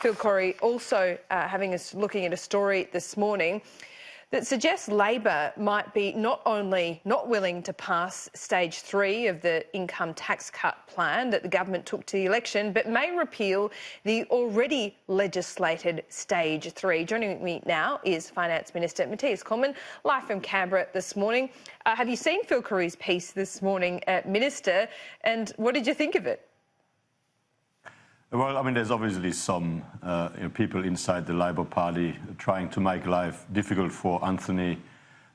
Phil Corrie also looking at a story this morning that suggests Labor might be not only not willing to pass stage 3 of the income tax cut plan that the government took to the election, but may repeal the already legislated stage 3. Joining me now is Finance Minister Matthias Cormann, live from Canberra this morning. Have you seen Phil Corrie's piece this morning, Minister, and what did you think of it? Well, I mean, there's obviously some people inside the Labor Party trying to make life difficult for Anthony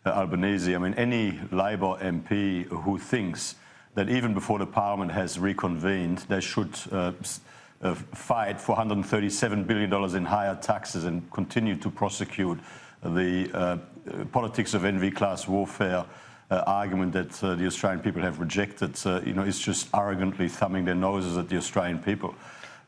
Albanese. I mean, any Labor MP who thinks that even before the Parliament has reconvened, they should fight for $137 billion in higher taxes and continue to prosecute the politics of envy, class warfare argument that the Australian people have rejected, is just arrogantly thumbing their noses at the Australian people.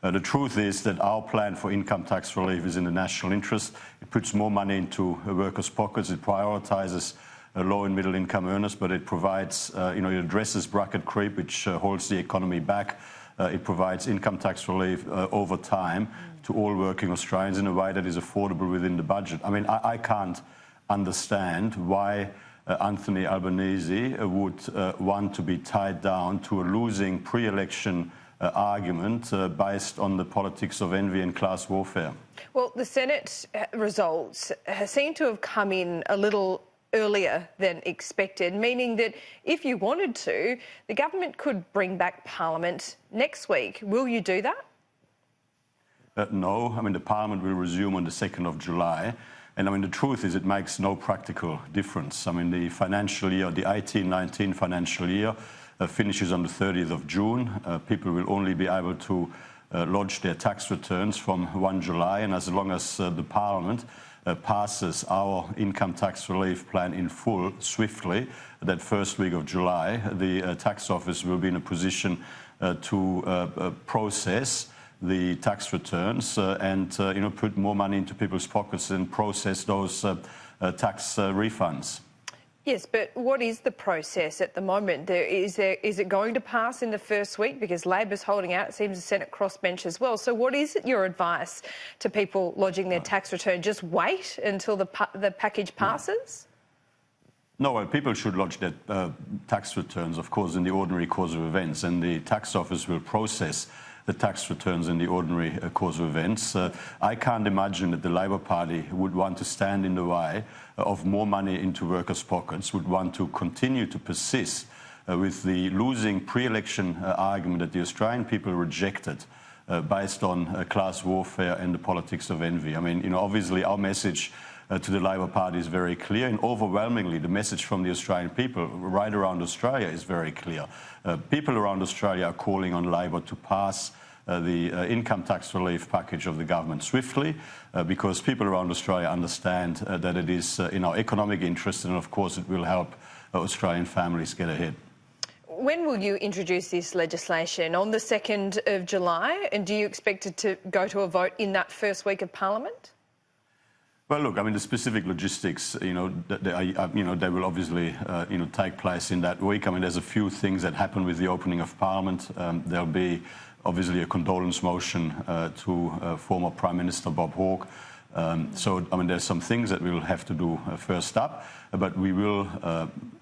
The truth is that our plan for income tax relief is in the national interest. It puts more money into workers' pockets. It prioritises low and middle income earners, but it provides, it addresses bracket creep, which holds the economy back. It provides income tax relief over time to all working Australians in a way that is affordable within the budget. I mean, I can't understand why Anthony Albanese would want to be tied down to a losing pre-election argument based on the politics of envy and class warfare. Well, the Senate results seem to have come in a little earlier than expected, meaning that if you wanted to, the government could bring back Parliament next week. Will you do that? No. I mean, the Parliament will resume on the 2nd of July. And I mean, the truth is it makes no practical difference. I mean, the financial year, the 18-19 financial year, finishes on the 30th of June. People will only be able to lodge their tax returns from 1 July. And as long as the Parliament passes our income tax relief plan in full swiftly, that first week of July, the tax office will be in a position to process the tax returns and put more money into people's pockets and process those tax refunds. Yes, but what is the process at the moment? Is it going to pass in the first week? Because Labor's holding out. It seems the Senate crossbench as well. So what is your advice to people lodging their tax return? Just wait until the package passes? No, well, people should lodge their tax returns, of course, in the ordinary course of events, and the tax office will process the tax returns in the ordinary course of events. I can't imagine that the Labor Party would want to stand in the way of more money into workers' pockets, would want to continue to persist with the losing pre-election argument that the Australian people rejected based on class warfare and the politics of envy. I mean, obviously our message to the Labor Party is very clear, and overwhelmingly the message from the Australian people right around Australia is very clear. People around Australia are calling on Labor to pass the income tax relief package of the government swiftly because people around Australia understand that it is in our economic interest, and of course it will help Australian families get ahead. When will you introduce this legislation? On the 2nd of July? And do you expect it to go to a vote in that first week of Parliament? Well, look, I mean, the specific logistics, they will obviously, take place in that week. I mean, there's a few things that happen with the opening of Parliament. There'll be obviously a condolence motion to former Prime Minister Bob Hawke. So, I mean, there's some things that we'll have to do first up, but we will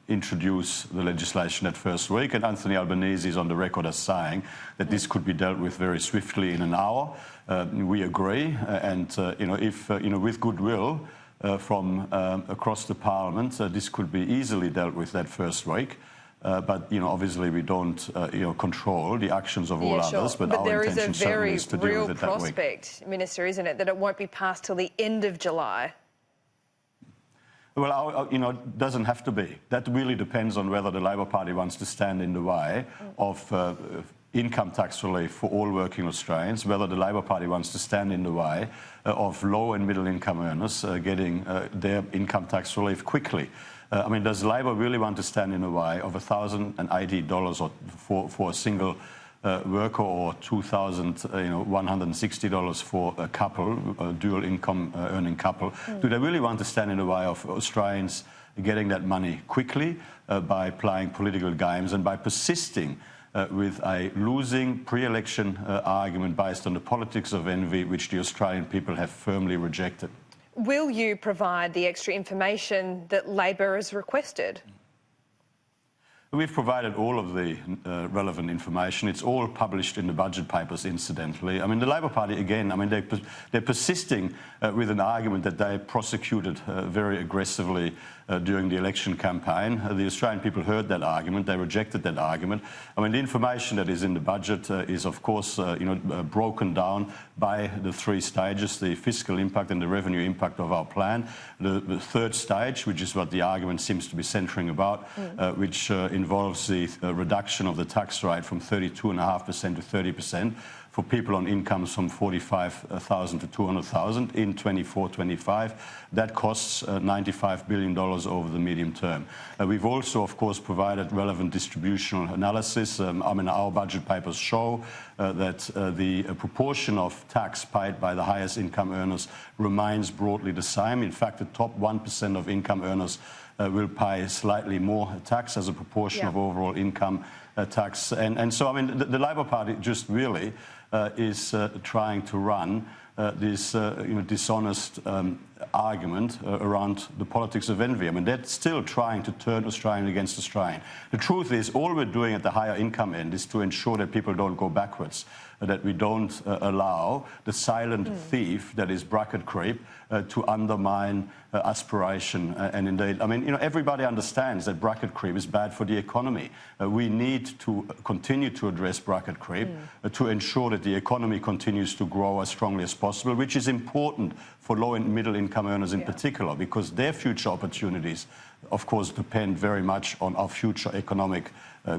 introduce the legislation that first week. And Anthony Albanese is on the record as saying that this could be dealt with very swiftly in an hour. We agree, and if with goodwill from across the Parliament, this could be easily dealt with that first week. But obviously we don't control the actions of all others. But our intention certainly is to deal with it that week. There is a very real prospect, Minister, isn't it, that it won't be passed till the end of July? Well, it doesn't have to be. That really depends on whether the Labor Party wants to stand in the way of income tax relief for all working Australians, whether the Labor Party wants to stand in the way of low and middle income earners getting their income tax relief quickly. I mean, does Labor really want to stand in the way of $1,080 for a single worker, or $2,160 for a couple, a dual income earning couple? Do they really want to stand in the way of Australians getting that money quickly by playing political games and by persisting with a losing pre-election argument based on the politics of envy, which the Australian people have firmly rejected. Will you provide the extra information that Labor has requested? We've provided all of the relevant information. It's all published in the budget papers, incidentally. I mean, the Labor Party, again, I mean, they're persisting with an argument that they prosecuted very aggressively during the election campaign. The Australian people heard that argument. They rejected that argument. I mean, the information that is in the budget is, of course, broken down by the three stages, the fiscal impact and the revenue impact of our plan. The third stage, which is what the argument seems to be centering about, which involves the reduction of the tax rate from 32.5% to 30% for people on incomes from 45,000 to 200,000 in 24-25. That costs $95 billion over the medium term. We've also, of course, provided relevant distributional analysis. I mean, our budget papers show that the proportion of tax paid by the highest income earners remains broadly the same. In fact, the top 1% of income earners will pay slightly more tax as a proportion of overall income tax. And so, I mean, the Labor Party just really is trying to run this dishonest argument around the politics of envy. I mean, they're still trying to turn Australian against Australian. The truth is, all we're doing at the higher income end is to ensure that people don't go backwards, that we don't allow the silent thief that is bracket creep to undermine aspiration. And indeed, I mean, everybody understands that bracket creep is bad for the economy. We need to continue to address bracket creep to ensure that the economy continues to grow as strongly as possible, which is important for low and middle income earners in particular, because their future opportunities, of course, depend very much on our future economic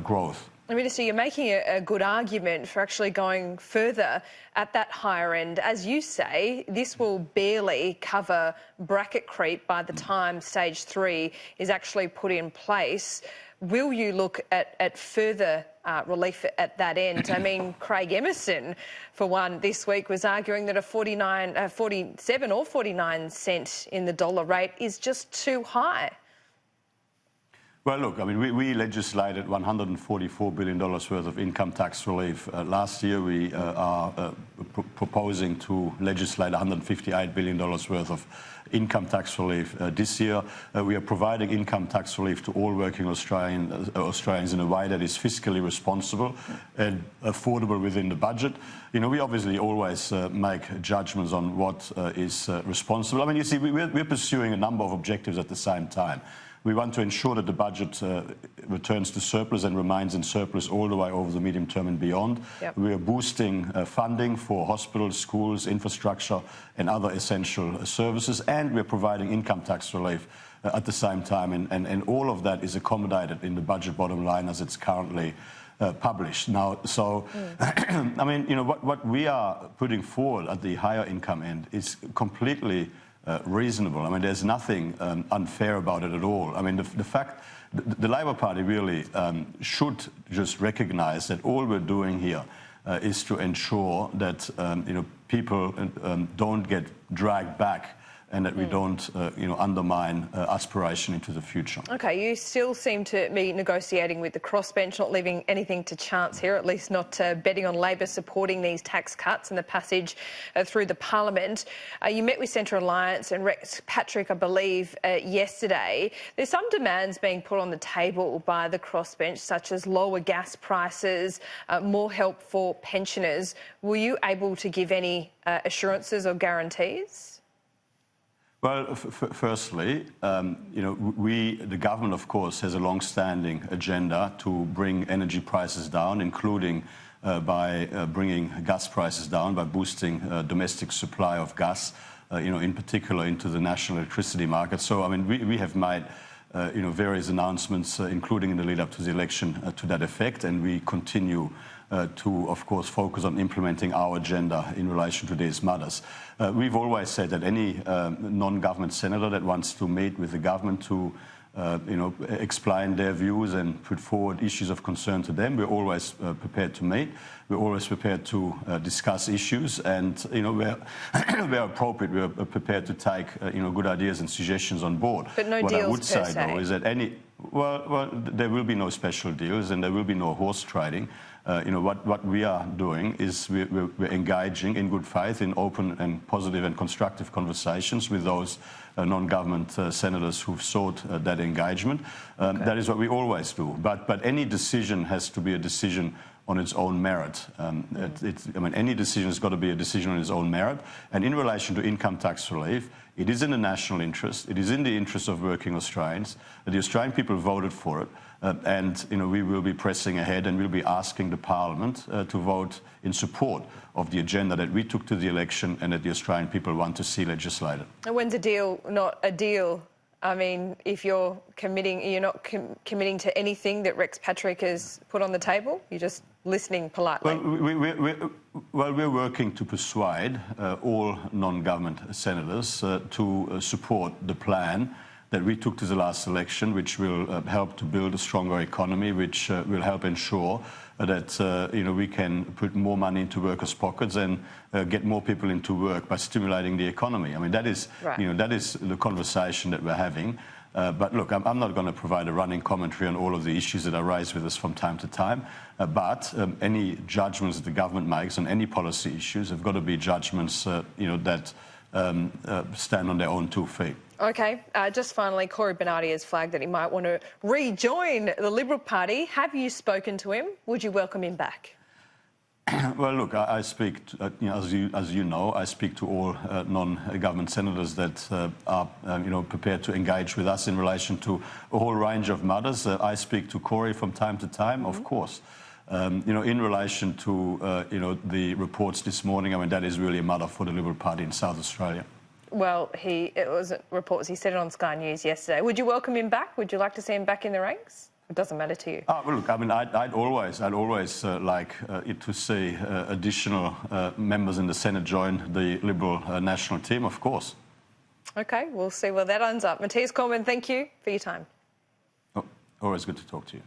growth. Minister, you're making a good argument for actually going further at that higher end. As you say, this will barely cover bracket creep by the time stage 3 is actually put in place. Will you look at further relief at that end? I mean, Craig Emerson, for one, this week was arguing that a 47 or 49 cent in the dollar rate is just too high. Well, look, I mean, we legislated $144 billion worth of income tax relief. Last year, we are proposing to legislate $158 billion worth of income tax relief this year. We are providing income tax relief to all working Australians in a way that is fiscally responsible and affordable within the budget. We obviously always make judgments on what is responsible. I mean, you see, we're pursuing a number of objectives at the same time. We want to ensure that the budget returns to surplus and remains in surplus all the way over the medium term and beyond. Yep. We are boosting funding for hospitals, schools, infrastructure and other essential services, and we're providing income tax relief at the same time. And all of that is accommodated in the budget bottom line as it's currently published. Now, so, I mean, what we are putting forward at the higher income end is completely reasonable. I mean, there's nothing unfair about it at all. I mean, the fact the Labor Party really should just recognise that all we're doing here is to ensure that people don't get dragged back and that we don't, undermine aspiration into the future. OK, you still seem to be negotiating with the crossbench, not leaving anything to chance here, at least not betting on Labor supporting these tax cuts and the passage through the Parliament. You met with Centre Alliance and Rex Patrick, I believe, yesterday. There's some demands being put on the table by the crossbench, such as lower gas prices, more help for pensioners. Were you able to give any assurances or guarantees? Well, firstly, the government, of course, has a long-standing agenda to bring energy prices down, including by bringing gas prices down, by boosting domestic supply of gas, in particular into the national electricity market. So, I mean, we have made, various announcements, including in the lead-up to the election, to that effect, and we continue to, of course, focus on implementing our agenda in relation to these matters. We've always said that any non-government senator that wants to meet with the government to, explain their views and put forward issues of concern to them, we're always prepared to meet. We're always prepared to discuss issues, and where appropriate, we're prepared to take good ideas and suggestions on board. But no what deals I would per say, se. though, is that Well, there will be no special deals and there will be no horse trading. What we are doing is we're engaging in good faith in open and positive and constructive conversations with those non-government senators who've sought that engagement. Okay. That is what we always do. But any decision has to be a decision on its own merit. Any decision has got to be a decision on its own merit. And in relation to income tax relief, it is in the national interest. It is in the interest of working Australians. The Australian people voted for it. And we will be pressing ahead and we'll be asking the Parliament to vote in support of the agenda that we took to the election and that the Australian people want to see legislated. And when's a deal not a deal? I mean, if you're not committing to anything that Rex Patrick has put on the table, you're just listening politely. Well, we're working to persuade all non-government senators to support the plan that we took to the last election, which will help to build a stronger economy, which will help ensure that we can put more money into workers' pockets and get more people into work by stimulating the economy. I mean, that is, right. That is the conversation that we're having. But look, I'm not going to provide a running commentary on all of the issues that are raised with us from time to time. But any judgments that the government makes on any policy issues have got to be judgments, that stand on their own 2 feet. OK, just finally, Cory Bernardi has flagged that he might want to rejoin the Liberal Party. Have you spoken to him? Would you welcome him back? Well, look, I speak, as you know, I speak to all non-government senators that are, prepared to engage with us in relation to a whole range of matters. I speak to Cory from time to time, of course. In relation to, the reports this morning, I mean, that is really a matter for the Liberal Party in South Australia. Well, it wasn't reports. He said it on Sky News yesterday. Would you welcome him back? Would you like to see him back in the ranks? It doesn't matter to you. Well, look, I mean, I'd always like to see additional members in the Senate join the Liberal national team, of course. OK, we'll see where that ends up. Matthias Cormann, thank you for your time. Always good to talk to you.